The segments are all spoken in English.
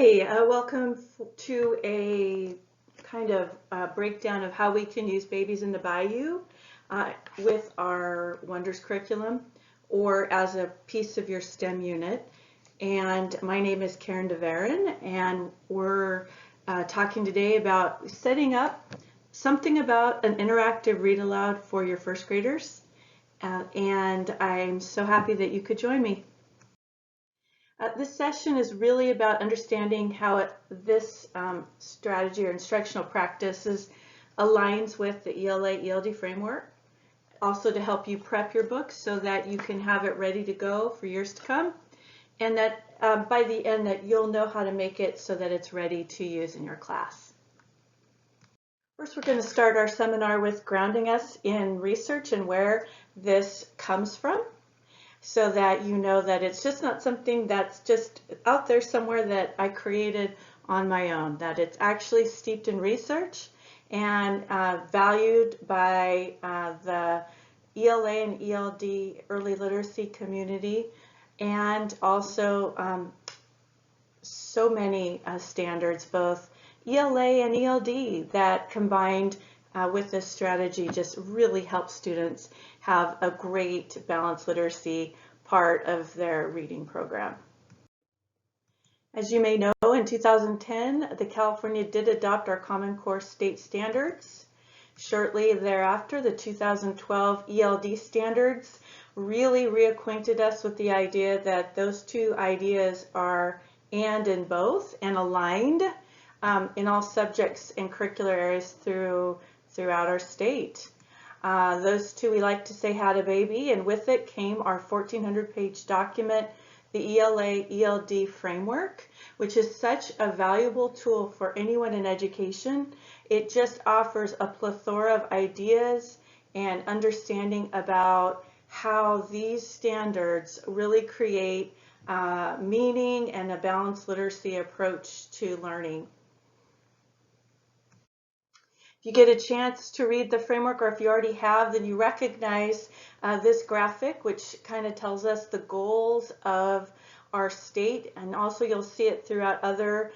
Hi, welcome to a kind of breakdown of how we can use Babies in the Bayou with our Wonders curriculum or as a piece of your STEM unit. And my name is Karin de Varennes, and we're talking today about setting up something about an interactive read aloud for your first graders. And I'm so happy that you could join me. This session is really about understanding how this strategy or instructional practices aligns with the ELA-ELD framework, also to help you prep your book so that you can have it ready to go for years to come, and that by the end that you'll know how to make it so that it's ready to use in your class. First, we're going to start our seminar with grounding us in research and where this comes from, so that you know that it's just not something that's just out there somewhere that I created on my own, that it's actually steeped in research and valued by the ELA and ELD early literacy community, and also so many standards, both ELA and ELD, that combined with this strategy just really help students have a great balanced literacy part of their reading program. As you may know, in 2010, California did adopt our Common Core state standards. Shortly thereafter, the 2012 ELD standards really reacquainted us with the idea that those two ideas are and in both and aligned in all subjects and curricular areas throughout our state. Those two, we like to say, had a baby, and with it came our 1,400-page document, the ELA-ELD framework, which is such a valuable tool for anyone in education. It just offers a plethora of ideas and understanding about how these standards really create meaning and a balanced literacy approach to learning. If you get a chance to read the framework, or if you already have, then you recognize this graphic, which kind of tells us the goals of our state, and also you'll see it throughout other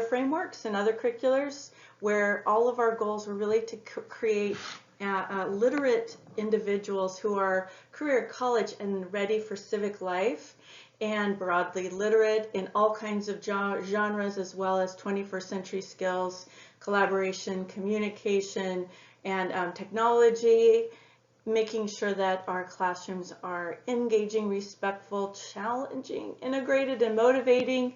frameworks and other curriculars, where all of our goals are really to create literate individuals who are career, college, and ready for civic life, and broadly literate in all kinds of genres, as well as 21st century skills, collaboration, communication, and technology, making sure that our classrooms are engaging, respectful, challenging, integrated, and motivating.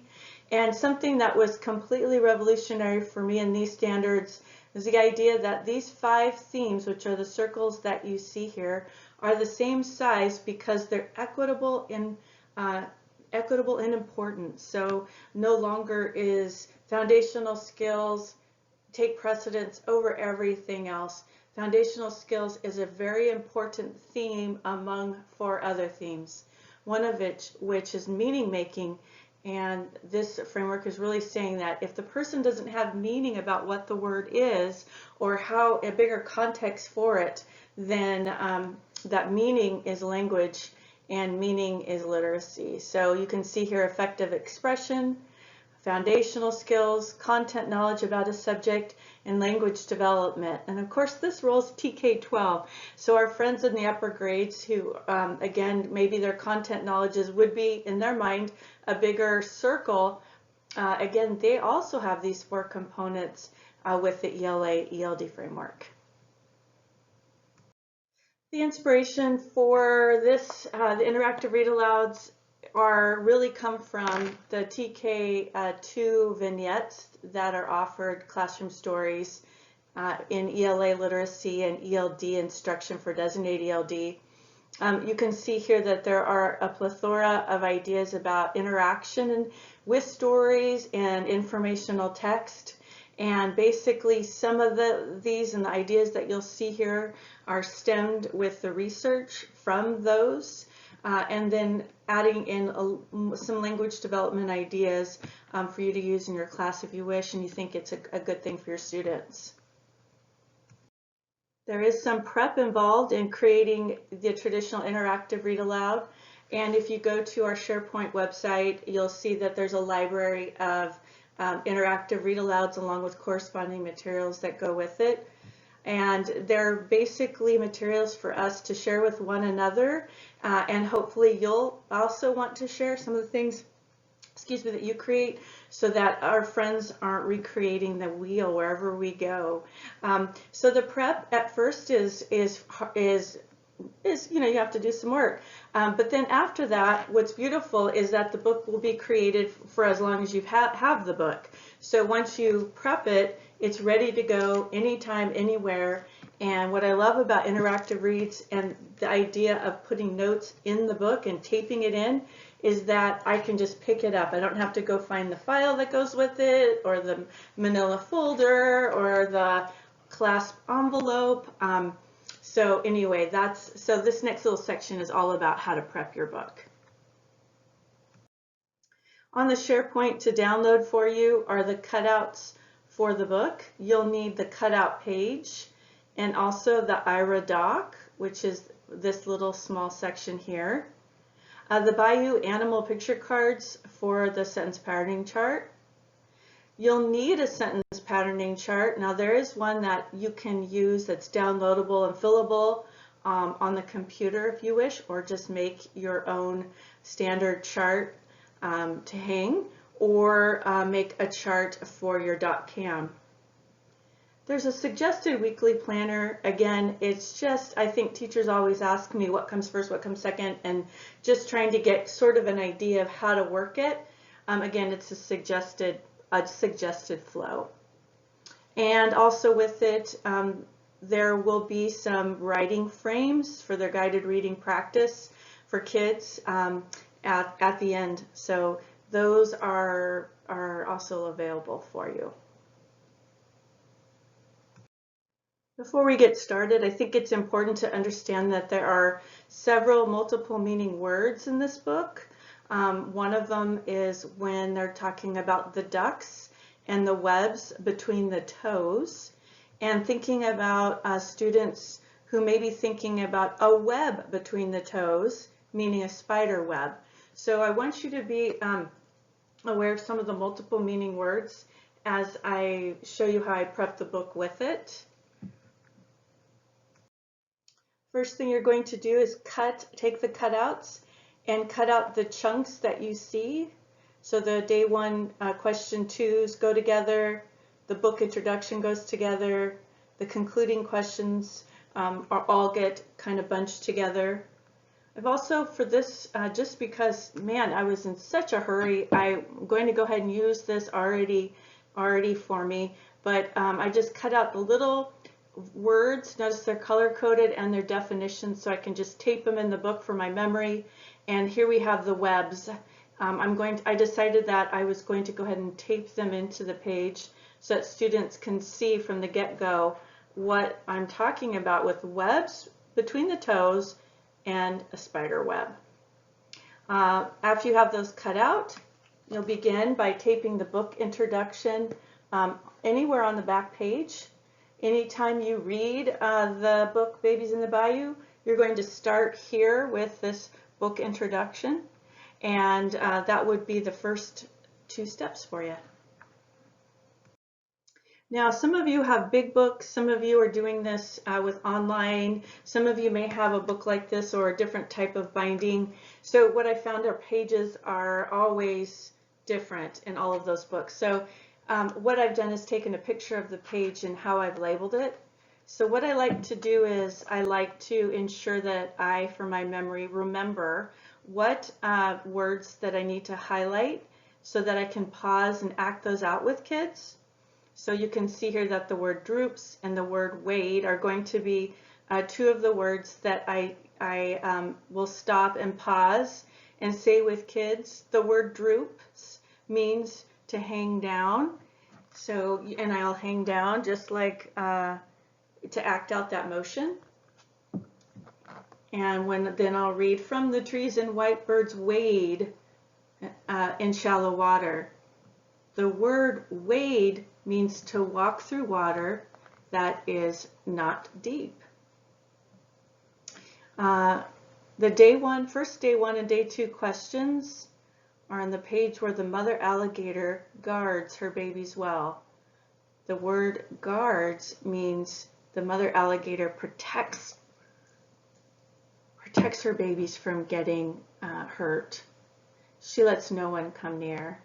And something that was completely revolutionary for me in these standards is the idea that these 5 themes, which are the circles that you see here, are the same size because they're equitable in importance. So no longer is foundational skills take precedence over everything else. Foundational skills is a very important theme among 4 other themes, one of which is meaning making. And this framework is really saying that if the person doesn't have meaning about what the word is or how a bigger context for it, then that meaning is language and meaning is literacy. So you can see here effective expression, foundational skills, content knowledge about a subject, and language development. And of course, this rolls TK-12. So our friends in the upper grades who, again, maybe their content knowledges would be, in their mind, a bigger circle, again, they also have these 4 components with the ELA-ELD framework. The inspiration for this, the interactive read-alouds, really come from the TK2 vignettes that are offered classroom stories in ELA literacy and ELD instruction for designated ELD. You can see here that there are a plethora of ideas about interaction with stories and informational text. And basically some of these and the ideas that you'll see here are stemmed with the research from those. And then adding in some language development ideas for you to use in your class if you wish and you think it's a good thing for your students. There is some prep involved in creating the traditional interactive read aloud, And if you go to our SharePoint website, you'll see that there's a library of interactive read-alouds along with corresponding materials that go with it. And they're basically materials for us to share with one another, and hopefully you'll also want to share some of the things, excuse me, that you create, so that our friends aren't recreating the wheel wherever we go. So the prep at first is you know, you have to do some work, but then after that, what's beautiful is that the book will be created for as long as you have the book. So once you prep it, it's ready to go anytime, anywhere. And what I love about interactive reads and the idea of putting notes in the book and taping it in is that I can just pick it up. I don't have to go find the file that goes with it, or the manila folder, or the clasp envelope. So anyway, so this next little section is all about how to prep your book. On the SharePoint to download for you are the cutouts for the book. You'll need the cutout page and also the IRA doc, which is this little small section here. The Bayou animal picture cards for the sentence patterning chart. You'll need a sentence patterning chart. Now there is one that you can use that's downloadable and fillable on the computer if you wish, or just make your own standard chart to hang, or make a chart for your .cam. There's a suggested weekly planner. Again, it's just, I think teachers always ask me what comes first, what comes second, and just trying to get sort of an idea of how to work it. Again, it's a suggested flow. And also with it, there will be some writing frames for their guided reading practice for kids at the end. So those are also available for you. Before we get started, I think it's important to understand that there are several multiple meaning words in this book. One of them is when they're talking about the ducks and the webs between the toes, and thinking about students who may be thinking about a web between the toes, meaning a spider web. So I want you to be aware of some of the multiple meaning words as I show you how I prep the book with it. First thing you're going to do is take the cutouts and cut out the chunks that you see. So the day one question twos go together, the book introduction goes together, the concluding questions all get kind of bunched together. I've also, for this, just because, man, I was in such a hurry, I'm going to go ahead and use this already for me, but I just cut out the little words. Notice they're color coded and their definitions, so I can just tape them in the book for my memory. And here we have the webs. I decided that I was going to go ahead and tape them into the page so that students can see from the get-go what I'm talking about with webs between the toes and a spider web. After you have those cut out, you'll begin by taping the book introduction anywhere on the back page. Anytime you read the book Babies in the Bayou, you're going to start here with this book introduction, and that would be the first 2 steps for you. Now, some of you have big books, some of you are doing this with online, some of you may have a book like this or a different type of binding. So what I found are pages are always different in all of those books. So what I've done is taken a picture of the page and how I've labeled it. So what I like to do is I like to ensure that I, for my memory, remember what words that I need to highlight so that I can pause and act those out with kids. So you can see here that the word droops and the word wade are going to be 2 of the words that I will stop and pause and say with kids. The word droops means to hang down. So, and I'll hang down just like to act out that motion. And then I'll read, from the trees and white birds wade in shallow water. The word wade means to walk through water that is not deep. The first day one and day two questions are on the page where the mother alligator guards her babies well. The word guards means the mother alligator protects her babies from getting hurt. She lets no one come near.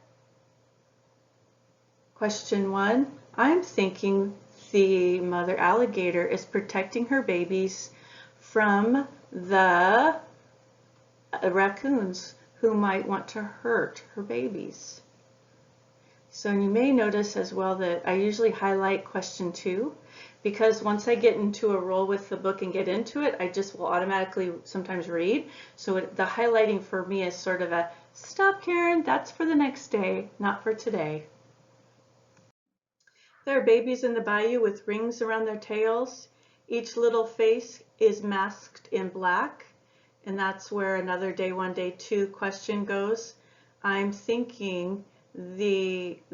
Question 1, I'm thinking the mother alligator is protecting her babies from the raccoons who might want to hurt her babies. So you may notice as well that I usually highlight question 2 because once I get into a role with the book and get into it, I just will automatically sometimes read. So the highlighting for me is sort of a stop, Karen, that's for the next day, not for today. There are babies in the bayou with rings around their tails. Each little face is masked in black, and that's where another day 1, day 2 question goes. I'm thinking I'm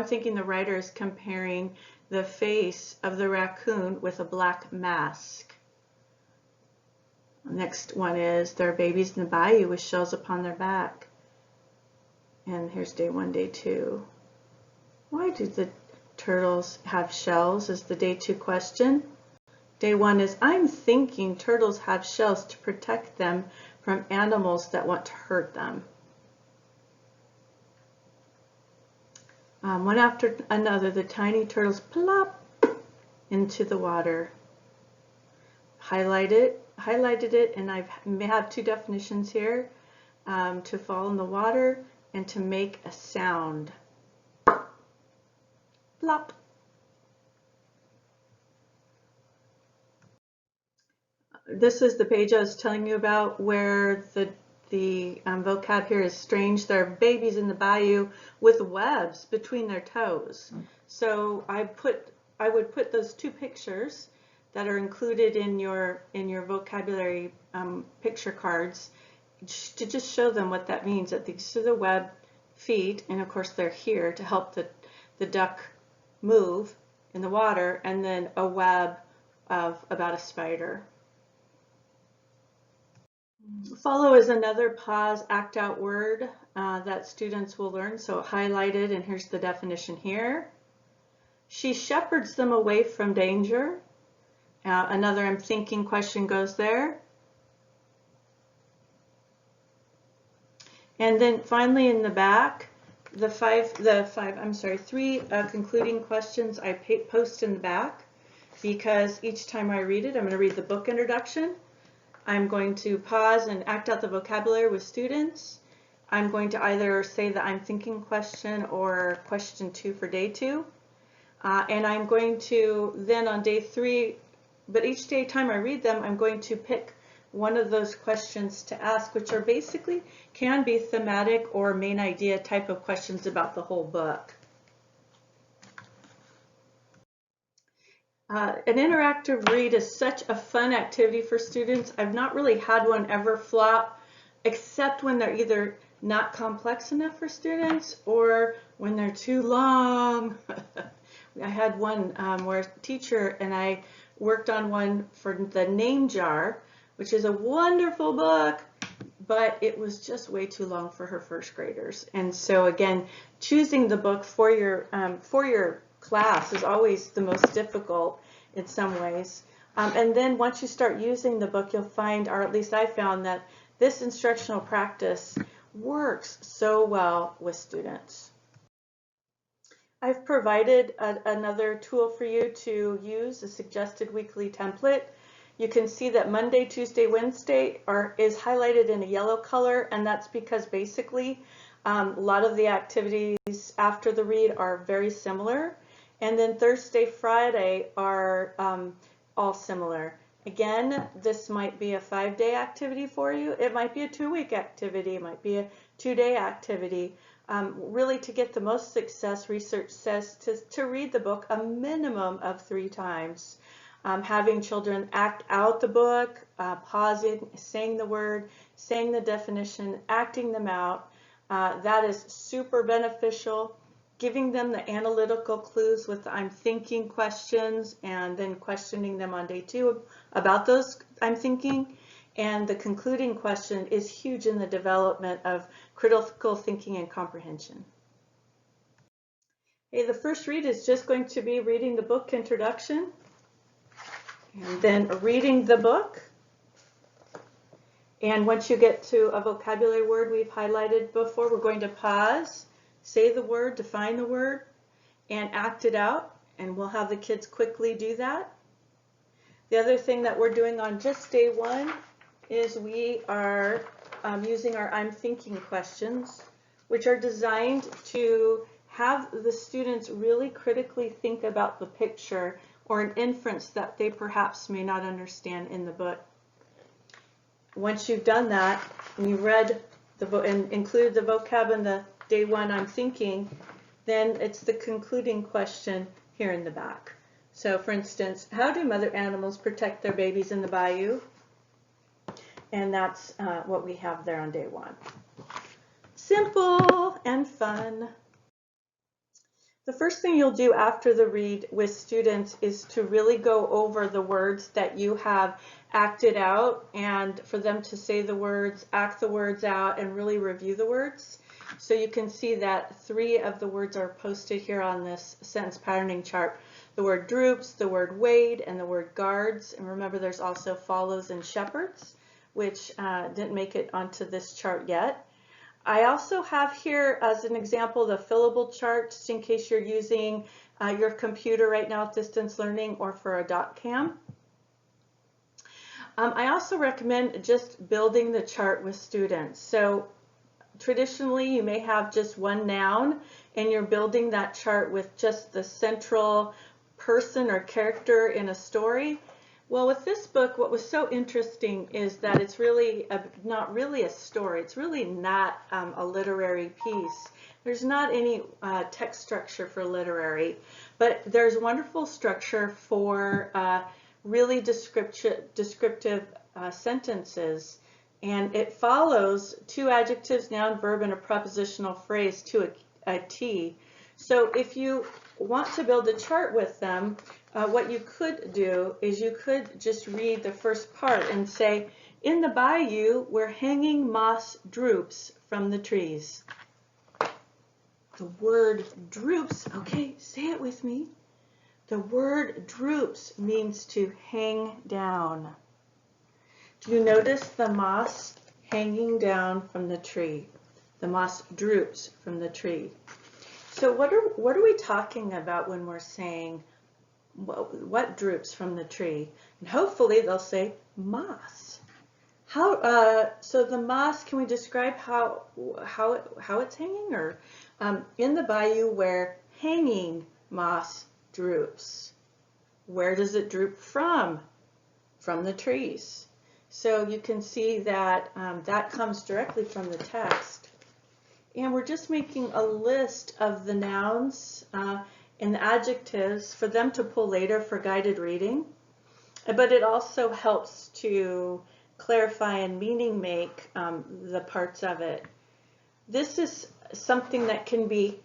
thinking the writer is comparing the face of the raccoon with a black mask. Next one is there are babies in the bayou with shells upon their back. And here's day 1, day 2. Why do the turtles have shells is the day 2 question. Day 1 is I'm thinking turtles have shells to protect them from animals that want to hurt them. One after another, the tiny turtles plop into the water. Highlighted it, and I have 2 definitions here, to fall in the water and to make a sound. Plop. This is the page I was telling you about where the vocab here is strange. There are babies in the bayou with webs between their toes. So I would put those 2 pictures that are included in your vocabulary picture cards to just show them what that means. That these are the web feet, and of course they're here to help the duck move in the water, and then a web of about a spider. Follow is another pause, act out word that students will learn. So highlighted, and here's the definition here. She shepherds them away from danger. Another I'm thinking question goes there. And then finally in the back, the 3 concluding questions I post in the back because each time I read it, I'm going to read the book introduction. I'm going to pause and act out the vocabulary with students. I'm going to either say the I'm thinking question or question 2 for day 2. And I'm going to then on day 3, but each day time I read them, I'm going to pick one of those questions to ask, which are basically can be thematic or main idea type of questions about the whole book. An interactive read is such a fun activity for students. I've not really had one ever flop, except when they're either not complex enough for students or when they're too long. I had one where a teacher and I worked on one for the Name Jar, which is a wonderful book, but it was just way too long for her first graders. And so again, choosing the book for your class is always the most difficult in some ways. And then once you start using the book, you'll find, or at least I found, that this instructional practice works so well with students. I've provided another tool for you to use, a suggested weekly template. You can see that Monday, Tuesday, Wednesday is highlighted in a yellow color, and that's because basically a lot of the activities after the read are very similar. And then Thursday, Friday are all similar. Again, this might be a 5-day activity for you. It might be a 2-week activity. It might be a 2-day activity. Really, to get the most success, research says to read the book a minimum of 3 times. Having children act out the book, pausing, saying the word, saying the definition, acting them out, that is super beneficial. Giving them the analytical clues with the I'm thinking questions and then questioning them on day 2 about those I'm thinking And the concluding question is huge in the development of critical thinking and comprehension. Okay, the first read is just going to be reading the book introduction, and then reading the book. And once you get to a vocabulary word we've highlighted before, we're going to pause, say the word, define the word, and act it out. And we'll have the kids quickly do that. The other thing that we're doing on just day one is we are using our I'm thinking questions, which are designed to have the students really critically think about the picture or an inference that they perhaps may not understand in the book. Once you've done that and you read the book and included the vocab in the day one I'm thinking, then it's the concluding question here in the back. So for instance, how do mother animals protect their babies in the bayou? And that's what we have there on day one. Simple and fun. The first thing you'll do after the read with students is to really go over the words that you have acted out, and for them to say the words, act the words out, and really review the words. So you can see that 3 of the words are posted here on this sentence patterning chart. The word droops, the word wade, and the word guards. And remember, there's also follows and shepherds, which didn't make it onto this chart yet. I also have here as an example the fillable chart, just in case you're using your computer right now with distance learning or for a dot cam. I also recommend just building the chart with students. So traditionally you may have just one noun and you're building that chart with just the central person or character in a story. Well, with this book, what was so interesting is that it's really not really a story. It's really not a literary piece. There's not any text structure for literary, but there's wonderful structure for really descriptive sentences. And it follows 2 adjectives, noun, verb, and a prepositional phrase to a T. So if you want to build a chart with them, what you could do is you could just read the first part and say, in the bayou where hanging moss droops from the trees. The word droops, okay, say it with me. The word droops means to hang down. Do you notice the moss hanging down from the tree? The moss droops from the tree. So what are we talking about when we're saying what droops from the tree? And hopefully they'll say moss. So the moss, can we describe how it's hanging? Or in the bayou where hanging moss droops. Where does it droop from? From the trees. So you can see that that comes directly from the text. And we're just making a list of the nouns and the adjectives for them to pull later for guided reading. But it also helps to clarify and meaning make the parts of it. This is something that can be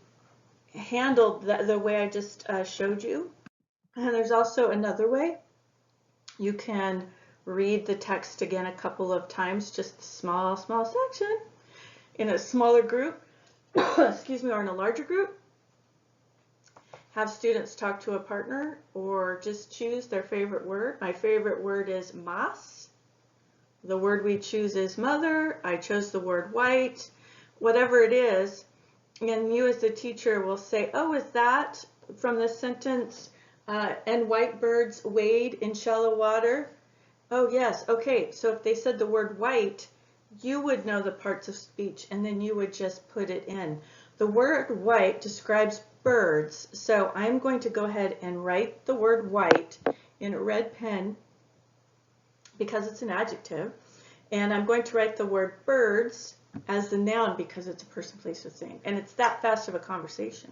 handled the way I just showed you. And there's also another way. You can read the text again a couple of times, just a small section in a smaller group, excuse me, or in a larger group. Have students talk to a partner or just choose their favorite word. My favorite word is moss. The word we choose is mother. I chose the word white. Whatever it is, and you as the teacher will say, oh, is that from the sentence, and white birds wade in shallow water? Oh, yes. Okay, so if they said the word white, you would know the parts of speech, and then you would just put it in. The word white describes birds, so I'm going to go ahead and write the word white in a red pen because it's an adjective, and I'm going to write the word birds as the noun because it's a person, place, or thing, and it's that fast of a conversation.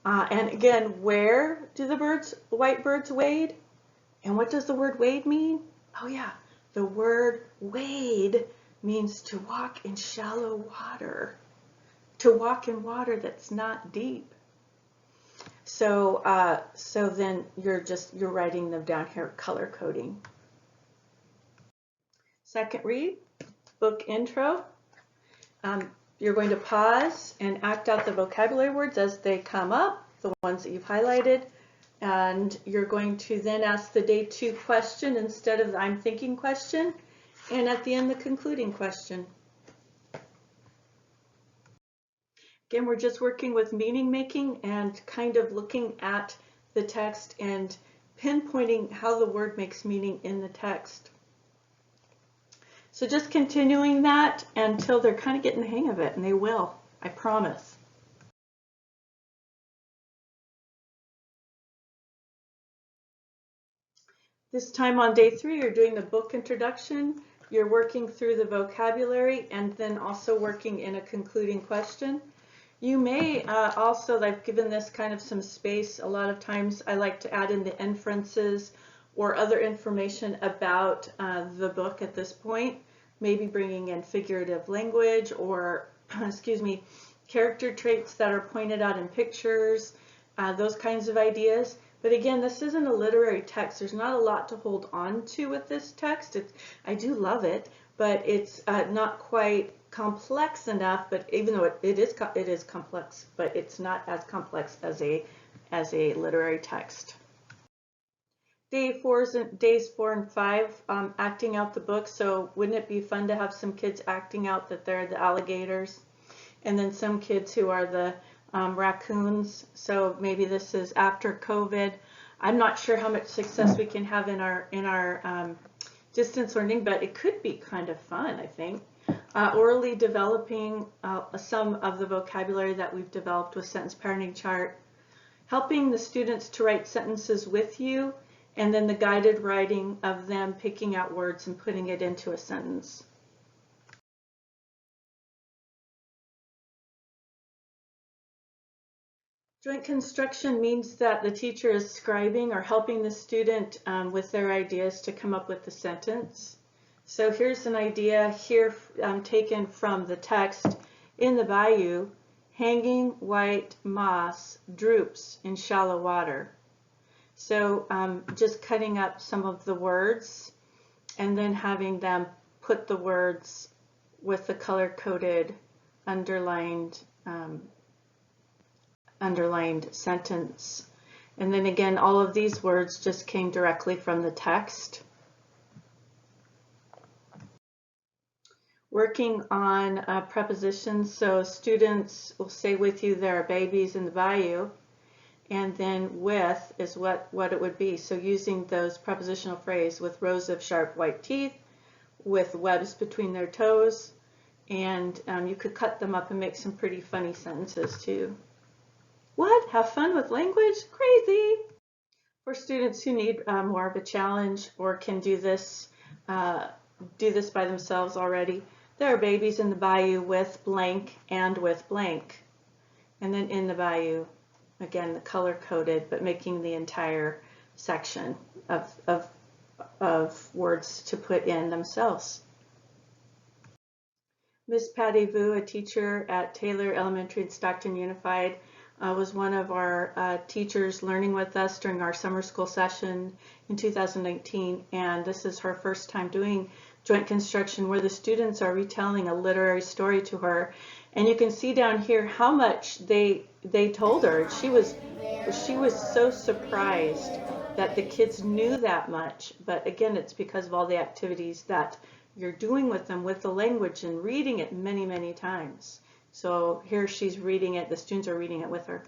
And again, where do the white birds wade? And what does the word wade mean? Oh yeah, the word wade means to walk in shallow water, to walk in water that's not deep. So then you're writing them down here, color coding. Second read, book intro. You're going to pause and act out the vocabulary words as they come up, the ones that you've highlighted, and you're going to then ask the day 2 question instead of the I'm thinking question, and at the end the concluding question. Again, we're just working with meaning making and kind of looking at the text and pinpointing how the word makes meaning in the text. So just continuing that until they're kind of getting the hang of it, and they will, I promise. This time on day 3, you're doing the book introduction, you're working through the vocabulary, and then also working in a concluding question. You may also, I've given this kind of some space. A lot of times I like to add in the inferences or other information about the book at this point. Maybe bringing in figurative language or, excuse me, character traits that are pointed out in pictures, those kinds of ideas. But again, this isn't a literary text. There's not a lot to hold on to with this text. I do love it, but it's not quite complex enough. But even though it is complex, but it's not as complex as a literary text. Days 4 and 5, acting out the book. So wouldn't it be fun to have some kids acting out that they're the alligators, and then some kids who are the raccoons? So maybe this is after COVID. I'm not sure how much success we can have in our distance learning, but it could be kind of fun, I think. Orally developing some of the vocabulary that we've developed with sentence pattern chart, helping the students to write sentences with you, and then the guided writing of them picking out words and putting it into a sentence. Joint construction means that the teacher is scribing or helping the student with their ideas to come up with the sentence. So here's an idea here taken from the text in the bayou. Hanging white moss droops in shallow water. So just cutting up some of the words and then having them put the words with the color-coded underlined sentence. And then again, all of these words just came directly from the text. Working on prepositions, so students will say with you there are babies in the bayou, and then with is what it would be. So using those prepositional phrases, with rows of sharp white teeth, with webs between their toes, and you could cut them up and make some pretty funny sentences too. What? Have fun with language? Crazy! For students who need more of a challenge or can do this by themselves already, there are babies in the bayou with blank and with blank. And then in the bayou, again, the color-coded, but making the entire section of words to put in themselves. Miss Patty Vu, a teacher at Taylor Elementary and Stockton Unified, was one of our teachers learning with us during our summer school session in 2019, and this is her first time doing joint construction where the students are retelling a literary story to her. And you can see down here how much they told her. She was so surprised that the kids knew that much. But again, it's because of all the activities that you're doing with them with the language and reading it many, many times. So here she's reading it, the students are reading it with her.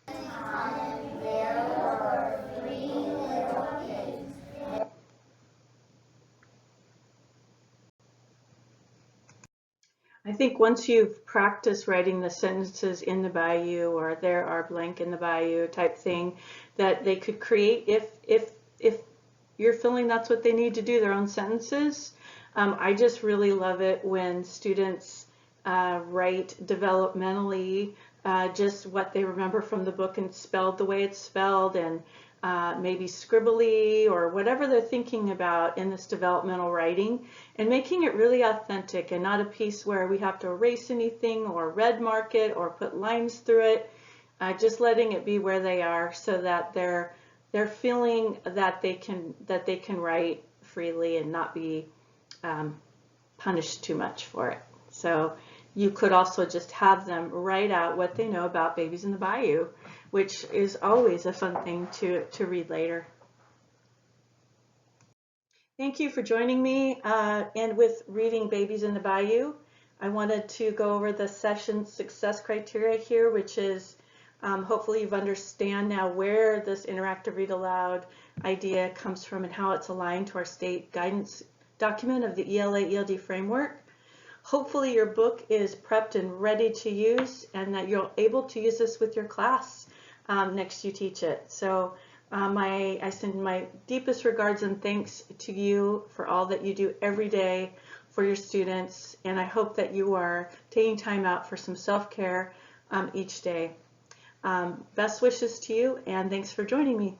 There were 3 little pigs. I think once you've practiced writing the sentences in the bayou or there are blank in the bayou type thing, that they could create, if you're feeling that's what they need to do, their own sentences. I just really love it when students write developmentally just what they remember from the book and spelled the way it's spelled, and maybe scribbly or whatever they're thinking about in this developmental writing, and making it really authentic and not a piece where we have to erase anything or red mark it or put lines through it. Just letting it be where they are so that they're feeling that they can write freely and not be punished too much for it. So you could also just have them write out what they know about babies in the bayou, which is always a fun thing to read later. Thank you for joining me, and with reading Babies in the Bayou. I wanted to go over the session success criteria here, which is hopefully you've understand now where this interactive read aloud idea comes from and how it's aligned to our state guidance document of the ELA-ELD framework. Hopefully your book is prepped and ready to use, and that you're able to use this with your class next you teach it. So I send my deepest regards and thanks to you for all that you do every day for your students, and I hope that you are taking time out for some self-care each day. Best wishes to you, and thanks for joining me.